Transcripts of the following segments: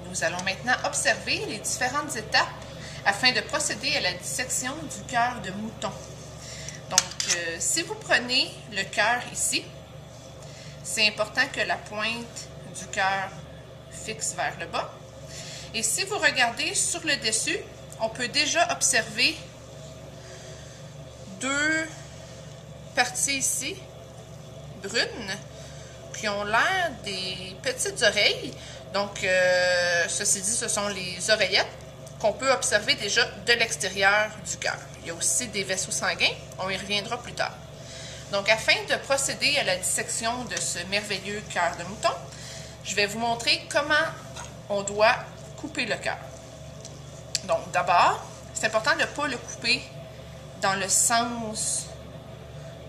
Nous allons maintenant observer les différentes étapes afin de procéder à la dissection du cœur de mouton. Donc, si vous prenez le cœur ici, c'est important que la pointe du cœur fixe vers le bas. Et si vous regardez sur le dessus, on peut déjà observer deux parties ici, brunes, qui ont l'air des petites oreilles. Donc, ceci dit, ce sont les oreillettes qu'on peut observer déjà de l'extérieur du cœur. Il y a aussi des vaisseaux sanguins, on y reviendra plus tard. Donc, afin de procéder à la dissection de ce merveilleux cœur de mouton, je vais vous montrer comment on doit couper le cœur. Donc, d'abord, c'est important de ne pas le couper dans le sens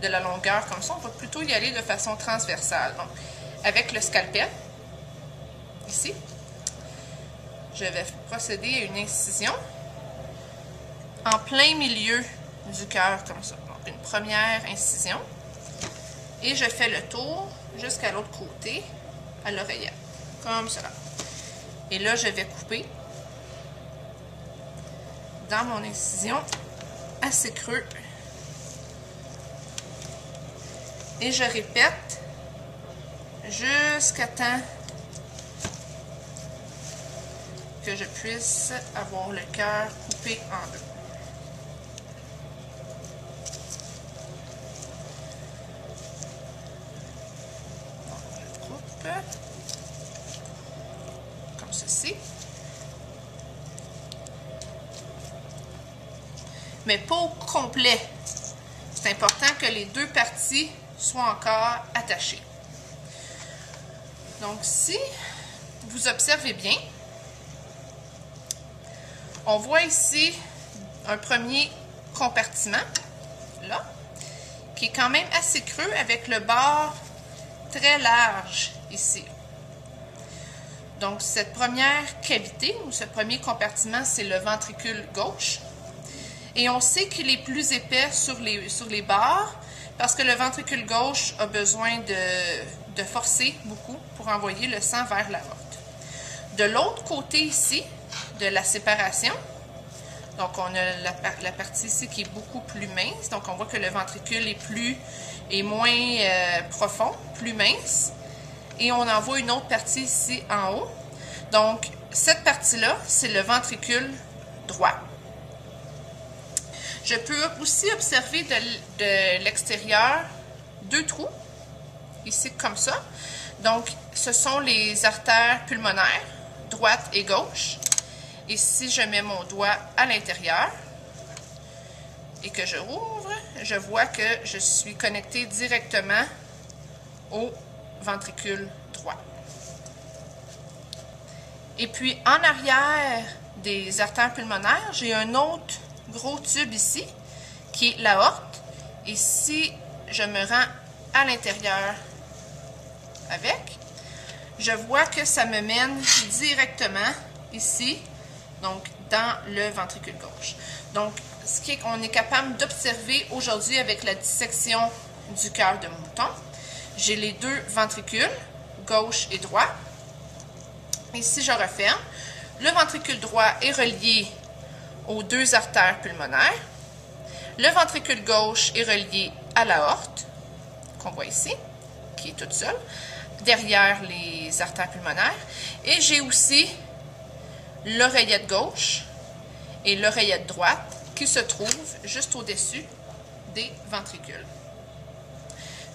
de la longueur comme ça. On va plutôt y aller de façon transversale. Donc, avec le scalpel, ici, je vais procéder à une incision en plein milieu du cœur comme ça. Donc, une première incision. Et je fais le tour jusqu'à l'autre côté, à l'oreillette, comme cela. Et là, je vais couper dans mon incision assez creux. Et je répète jusqu'à temps que je puisse avoir le cœur coupé en deux. Donc, je coupe comme ceci. Mais pas au complet. C'est important que les deux parties soient encore attachées. Donc, si vous observez bien, on voit ici un premier compartiment, là, qui est quand même assez creux avec le bord très large ici. Donc, cette première cavité, ou ce premier compartiment, c'est le ventricule gauche. Et on sait qu'il est plus épais sur les bords parce que le ventricule gauche a besoin de forcer beaucoup pour envoyer le sang vers l'aorte. De l'autre côté ici, de la séparation, donc on a la partie ici qui est beaucoup plus mince, donc on voit que le ventricule est moins profond, plus mince, et on en voit une autre partie ici en haut. Donc cette partie-là, c'est le ventricule droit. Je peux aussi observer de l'extérieur deux trous, ici comme ça. Donc, ce sont les artères pulmonaires, droite et gauche. Et si je mets mon doigt à l'intérieur et que je rouvre, je vois que je suis connecté directement au ventricule droit. Et puis, en arrière des artères pulmonaires, j'ai un autre gros tube ici, qui est l'aorte. Et si je me rends à l'intérieur avec, je vois que ça me mène directement ici, donc dans le ventricule gauche. Donc, ce qu'on est capable d'observer aujourd'hui avec la dissection du cœur de mouton, j'ai les deux ventricules, gauche et droit. Et si je referme, le ventricule droit est relié aux deux artères pulmonaires. Le ventricule gauche est relié à l'aorte, qu'on voit ici, qui est toute seule, derrière les artères pulmonaires. Et j'ai aussi l'oreillette gauche et l'oreillette droite qui se trouvent juste au-dessus des ventricules.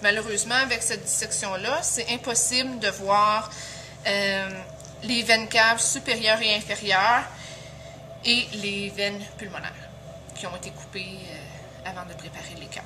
Malheureusement, avec cette dissection-là, c'est impossible de voir les veines caves supérieures et inférieures et les veines pulmonaires qui ont été coupées avant de préparer les cœurs.